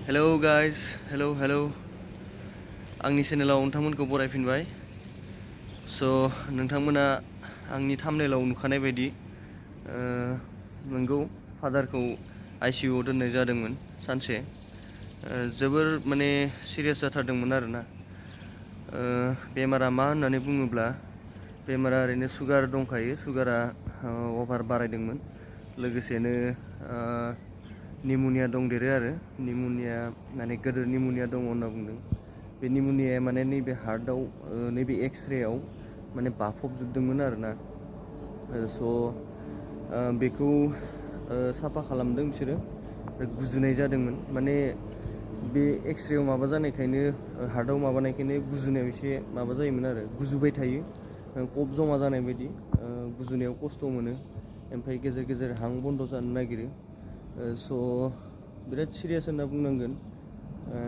Hello guys, hello आंनि चेनेलाव नोंथांमोनखौ बरायफिनबाय। नोंथांमोना आंनि थाम्बनेलाव नुखानाय बायदि नंगौ फादारखौ ICU आव दोननाय जादोंमोन सानसे। जोबोर माने सिरियास जाथारदोंमोन आरोना। बेमारा मा होननानै बुङोब्ला बेमारा ओरैनो सुगार दंखायो, सुगारा अभार बारायदोंमोन। लोगोसेनो निम'निया दंदेरो आरो निम'निया माने गोदोर निम'निया दङ होनना बुंदों। बे निम'नियाया माने नैबे हार्टआव नैबे एक्सरेआव माने बाफबजोबदोंमोन आरोना। बेखौ साफा खालामदों बिसोरो आरो गुजुनाय जादोंमोन। माने बे एक्सरेआव माबा जानायखायनो हार्टआव माबानायखायनो गुजुनायाव एसे माबा जायोमोन आरो गुजुबाय थायो, कफ जमा जानाय बायदि गुजुनायाव खस्थ' मोनो, ओमफ्राय गेजेर गेजेर हां बन्द जानो नागिरो। बिराद सिरियास होनना बुंनांगोन।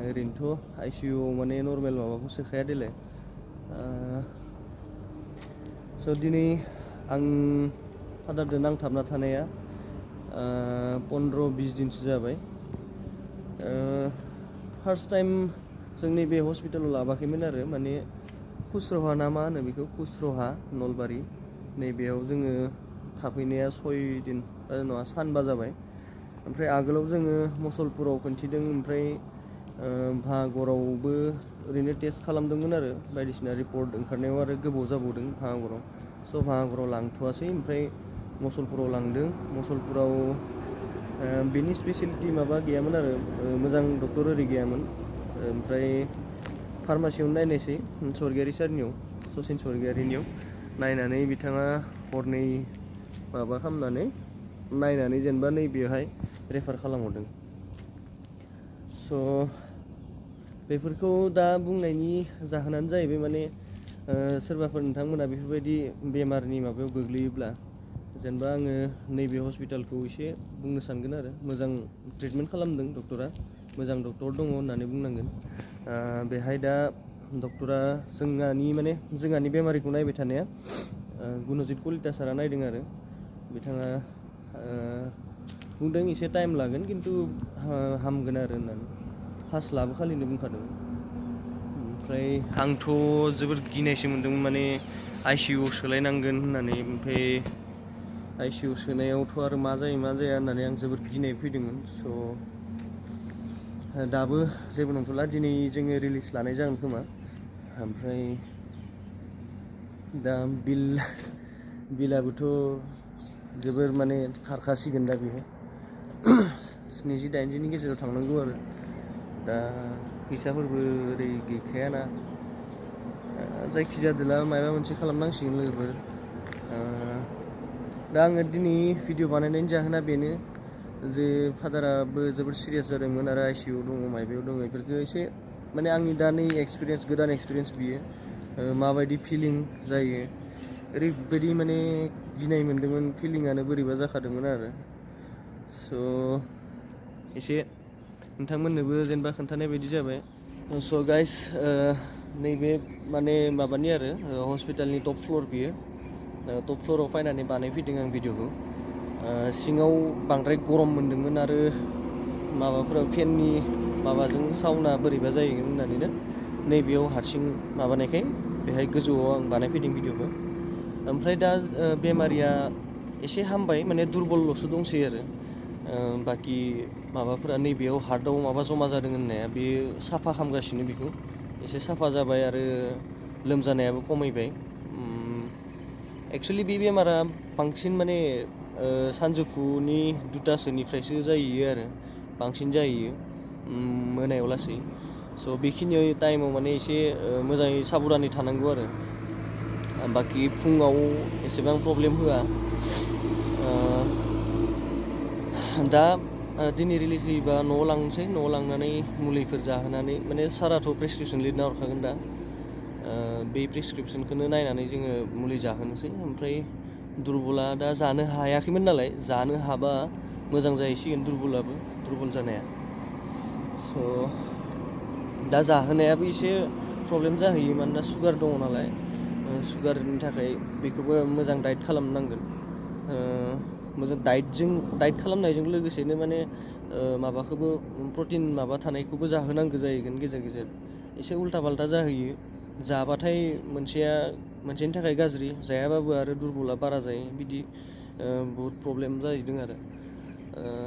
ओरैनोथ' ICU आव माने नर्मेल माबाखौ सोखाया देलाय। दिनै आं फादारजों नांथाबना थानाया 15-20 दिनसो जाबाय। फार्स्ट टाइम जोंनि बे हस्पिटालाव लाबोआखैमोन आरो माने खुस्रहा ना मा होनो बेखौ, खुस्रहा नलबारि, नैबेयाव जोङो थाफैनाया 6 दिन नङा सानबा जाबाय। ओमफ्राय आगोलाव जोङो मसलपुराव खिन्थिदों, ओमफ्राय भागरावबो ओरैनो टेस्ट खालामदोंमोन आरो बायदिसिना रिपर्ट ओंखारनायाव आरो गोबाव जाबावदों भागराव। भागराव लांथ'वासै, ओमफ्राय मसलपुराव लांदों। मसलपुराव बेनि स्पेसिलिटि माबा गैयामोन आरो मोजां डक्टर ओरै गैयामोन। ओमफ्राय फार्मासियावनो नायनायसै स्वर्गियारि सारनियाव, सचिन स्वर्गियारिनियाव नायनानै बिथाङा हरनै माबा खालामनानै नायनानै जेनेबा नैबेहाय रेफार खालामहरदों। बेफोरखौ दा बुंनायनि जाहोनानो जाहैबाय माने सोरबाफोर नोंथांमोना बेफोरबायदि बेमारनि माबायाव गोग्लैयोब्ला जेनेबा आङो नैबे हस्पिटालखौ एसे बुंनो सानगोन आरो मोजां ट्रिटमेन्ट खालामदों डक्टरा, मोजां डक्टर दङ होननानै बुंनांगोन। बेहाय दा डक्टरा जोंहानि बेमारिखौ नायबाय थानाया गुनजित कलिता सारा नायदों आरो बिथाङा बुंदों एसे टाइम लागोन खिन्थु हामगोन आरो होननानै फार्स्ट लाबोखालिनो बुंखादों। ओमफ्राय आंथ' जोबोर गिनायसो मोन्दोंमोन माने ICU आव सोलायनांगोन होननानै। ओमफ्राय ICU सोनायावथ' आरो मा जायो मा जाया होननानै आं जोबोर गिनाय फैदोंमोन। दाबो जेबो नंथ'ला, दिनै जोङो रिलिज लानाय जागोन खोमा। ओमफ्राय दा बिलाबोथ' जोबोर माने खारखासिगोन दा बेहाय 70-80 नि गेजेराव थांनांगौ आरो दा फैसाफोरबो ओरै गैखायाना। जायखिजादोला माबा मोनसे खालामनांसिगोन लोगोफोर। दा आङो दिनै भिडिअ बानायनायनि जाहोना बेनो जे फादाराबो जोबोर सिरियास जादोंमोन आरो ICU दङ मायबायाव दङ, बेफोरखौ एसे माने आंनि दा नै गोदान एक्सपिरियेन्स बियो माबायदि फिलिं जायो, ओरैबायदि माने गिनाय मोन्दोंमोन, फिलिंआनो बोरैबा जाखादोंमोन आरो। एसे नोंथांमोननोबो जेनेबा खोन्थानाय बायदि जाबाय। गाइस, नैबे माने माबानि आरो हस्पिटालनि टप फ्ल'र बियो। टप फ्ल'राव फैनानै बानायफैदों आं भिडिअखौ। सिङाव बांद्राय गरम मोन्दोंमोन आरो माबाफोरा फेननि माबाजों साउन्डआ बोरैबा जाहैगोन होननानैनो नैबेयाव हारसिं माबानायखाय बेहाय गोजौआव आं बानायफैदों भिडिअखौ। ओमफ्राय दा बेमारिया एसे हामबाय, माने दुरबलल'सो दंसै आरो बाखि माबाफोरा नैबेयाव हार्टआव माबा जमा जादों होननाया बे साफा खालामगासिनो, बेखौ एसे साफा जाबाय आरो लोमजानायाबो खमायबाय। एक्सुवेलि बे बेमारा बांसिन माने सानजौफुनि 2टासोनिफ्रायसो जाहैयो आरो बांसिन जाहैयो मोनायाव लासै। बेखिनि टाइमाव माने एसे मोजाङै साबधानै थानांगौ आरो बाखि फुङाव एसेबां प्रब्लेम होआ। दा दिनै रिलिज होयोबा न'आव लांनोसै, न'आव लांनानै मुलिफोर जाहोनानै, माने साराथ' प्रेसक्रिपसन लिरना हरखागोन दा, बे प्रेसक्रिपसनखौनो नायनानै जोङो मुलि जाहोनोसै। ओमफ्राय दुरबला दा जानो हायाखैमोन नालाय, जानो हाबा मोजां जाहैसिगोन दुरबल जानाया। दा जाहोनायाबो एसे प्रब्लेम जाहैयो, मानोना सुगार दङ नालाय, सुगारनि थाखाय बेखौबो मोजां डाइट खालामनांगोन। मोजां डाइट खालामनायजों लोगोसेनो माने माबाखौबो प्रटिन माबा थानायखौबो जाहोनांगौ जाहैगोन गेजेर गेजेर एसे उल्टा पाल्टा जाहैयो जाबाथाय मोनसेनि थाखाय गाज्रि जायाबाबो आरो दुरबला बारा जायो बिदि बहुद प्रब्लेम जाहैदों आरो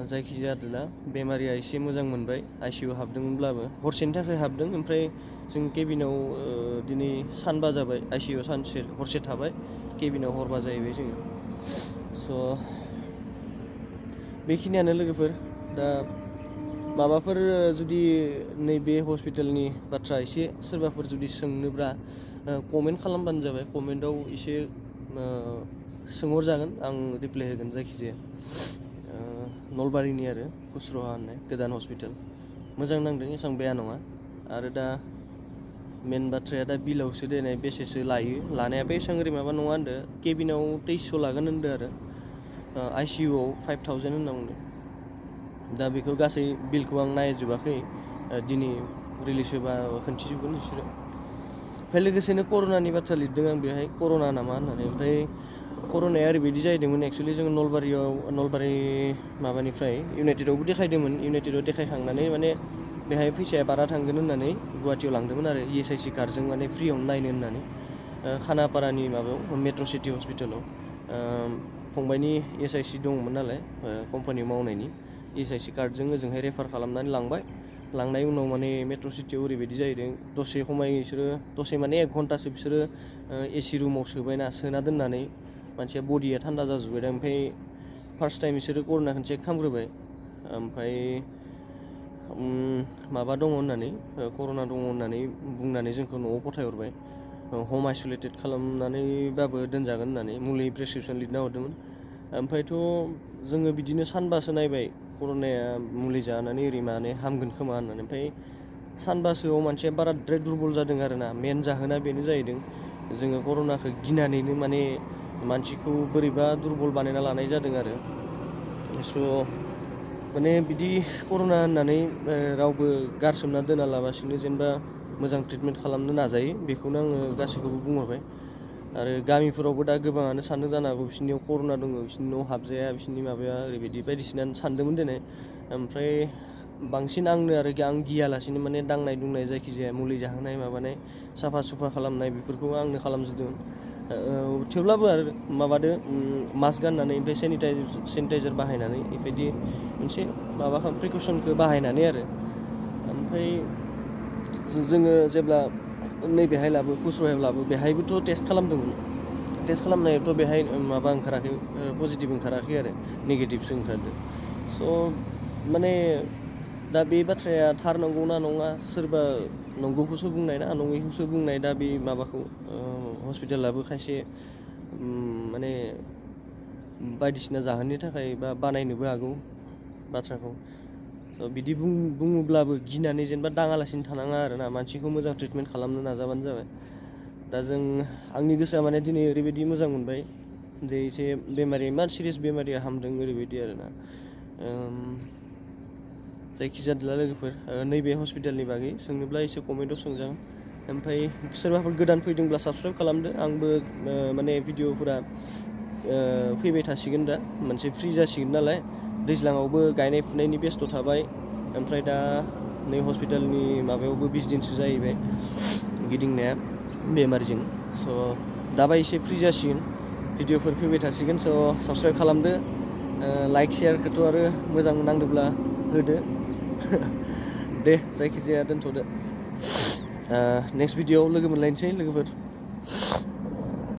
जायखिजाया आरोना बेमारिया एसे मोजां मोनबाय ICU हाबदोंमोनब्लाबो हरसेनि थाखाय हाबदों ओमफ्राय जों केबिनाव दिनै सानबा जाबाय ICU सानसे हरसे थाबाय केबिनाव हरबा जाहैबाय जोङो स' बेखिनियानो लोगोफोर दा माबाफोर जुदि नैबे हस्पिटालनि बाथ्रा एसे सोरबाफोर जुदि सोंनोब्ला कमेन्ट खालामबानो जाबाय कमेन्टआव एसे सोंहरजागोन आं रिप्लाय होगोन जायखिजाया नलबारिनि आरो खुस्रहा होननाय गोदान हस्पिटाल मोजां नांदों एसेबां बेया नङा आरो दा मेन बाथ्राया दा बिलावसो देनाय बेसेसो लायो लानायाबो एसेबां ओरै माबा नङा होनदो केबिनाव 2300 लागोन होनदो आरो ICUआव 5000 होनना बुंदों दा बेखौ गासै बिलखौ आं नायजोबाखै दिनै रिलिज होबा खोन्थिजोबगोन बिसोरो ओमफ्राय लोगोसेनो कर'नानि बाथ्रा लिरदों आं बेहाय कर'ना नामा होननानै ओमफ्राय कर'नाया ओरैबायदि जाहैदोंमोन एक्सुवेलि जोङो नलबारि माबानिफ्राय इउनाइटेडआवबो देखायदोंमोन इउनाइटेडआव देखायखांनानै माने बेहाय फैसाया बारा थांगोन होननानै गुवाहाटियाव लांदोंमोन आरो ESIC कार्डजों माने फ्रियावनो नायनो होननानै खानापारानि माबायाव मेट्र' सिटि हस्पिटालाव फंबायनि SIC दंमोन नालाय कम्पानियाव मावनायनि ESIC कार्डजों ओजोंहाय रेफार खालामनानै लांनाय उनाव माने मेट्र' सिटियाव ओरैबायदि जाहैदों दसे खमाय बिसोरो दसे माने 1 घन्टासो बिसोरो AC रुमाव सोना दोननानै मानसिया बडिया थान्दा जाजोब्बाय दा ओमफ्राय फार्स्ट टाइम बिसोरो कर'नाखौ चेक खालामग्रोबाय ओमफ्राय माबा दङ होननानै कर'ना दङ होननानै बुंनानै जोंखौ न'आव गथायहरबाय हम आइसलेटेड खालामनानैबाबो दोनजागोन होननानै मुलि प्रेसक्रिपसन लिरना हरदोंमोन ओमफ्रायथ' जोङो बिदिनो सानबासो नायबाय कर'नाया मुलि जानानै ओरै माने हामगोन खोमा होननानै ओमफ्राय सानबासोआव मानसिया बाराद्राय दुरबल जादों आरोना मेन जाहोना बेनो जाहैदों जोङो कर'नाखौ गिनानैनो माने मानसिखौ बोरैबा दुरबल बानायना लानाय जादों आरो स' माने बिदि कर'ना होननानै रावबो गारसोमना दोना लाबासिनो जेनेबा मोजां ट्रिटमेन्ट खालामनो नाजायो बेखौनो आङो गासैखौबो बुंहरबाय आरो गामिफोरावबो दा गोबाङानो साननो जानो हागौ बिसोरनियाव कर'ना दङ बिसोरनि न'आव हाबजाया बिसोरनि माबाया ओरैबायदि बायदिसिना सानदोंमोन दिनै ओमफ्राय बांसिन आंनो आरो आं गियालासिनो माने दांनाय दुंनाय जायखिजाया मुलि जाहोनाय माबानाय साफा सुफा खालामनाय बेफोरखौ आंनो खालामजोबदोंमोन थेवब्लाबो आरो माबादो मास्क गाननानै ओमफ्राय सेनिटाइजार बाहायनानै बेबायदि मोनसे माबा प्रिकसनखौ बाहायनानै आरो ओमफ्राय जोङो जेब्ला नैबेहाय लाबो खुस्रहायाव लाबो बेहायबोथ' टेस्ट खालामदोंमोन टेस्ट खालामनायावथ' बेहाय माबा ओंखाराखै पजिटिभ ओंखाराखै आरो नेगेटिभसो ओंखारदों स' माने दा बे बाथ्राया थार नंगौ ना नङा सोरबा नंगौखौसो बुंनाय ना नङैखौसो बुंनाय दा बे माबाखौ हस्पिटालाबो खायसे माने बायदिसिना जाहोननि थाखाय बा बानायनोबो हागौ बाथ्राखौ स' बिदि बुङोब्लाबो गिनानै जेनेबा दाङालासिनो थानाङा आरोना मानसिखौ मोजां ट्रिटमेन्ट खालामनो नाजाबानो जाबाय दा आंनि गोसोआ माने दिनै ओरैबायदि मोजां मोनबाय जे एसे बेमारि इमान सिरियास बेमारिया हामदों ओरैबायदि आरोना जायखिजाया लोगोफोर नैबे हस्पिटालनि बागै सोंनोब्ला एसे कमेन्टआव सोंजागोन ओमफ्राय सोरबाफोर गोदान फैदोंब्ला साबसक्राइब खालामदो आंबो माने भिडिअफोरा फैबाय थासिगोन दा मोनसे फ्रि जासिगोन नालाय दैज्लाङावबो गायनाय फुनायनि बेस्थ' थाबाय ओमफ्राय दा नै हस्पिटालनि माबायावबो 20 दिनसो जाहैबाय गिदिंनाया बेमारिजों स' दाबा एसे फ्रि जासिगोन भिडिअफोर फैबाय थासिगोन स' साबसक्राइब खालामदो लाइक शेयारखौथ' आरो मोजां नांदोंब्ला होदो दे जायखिजाया दोनथ'दो नेक्स्ट भिडिअआव लोगो मोनलायनोसै लोगोफोर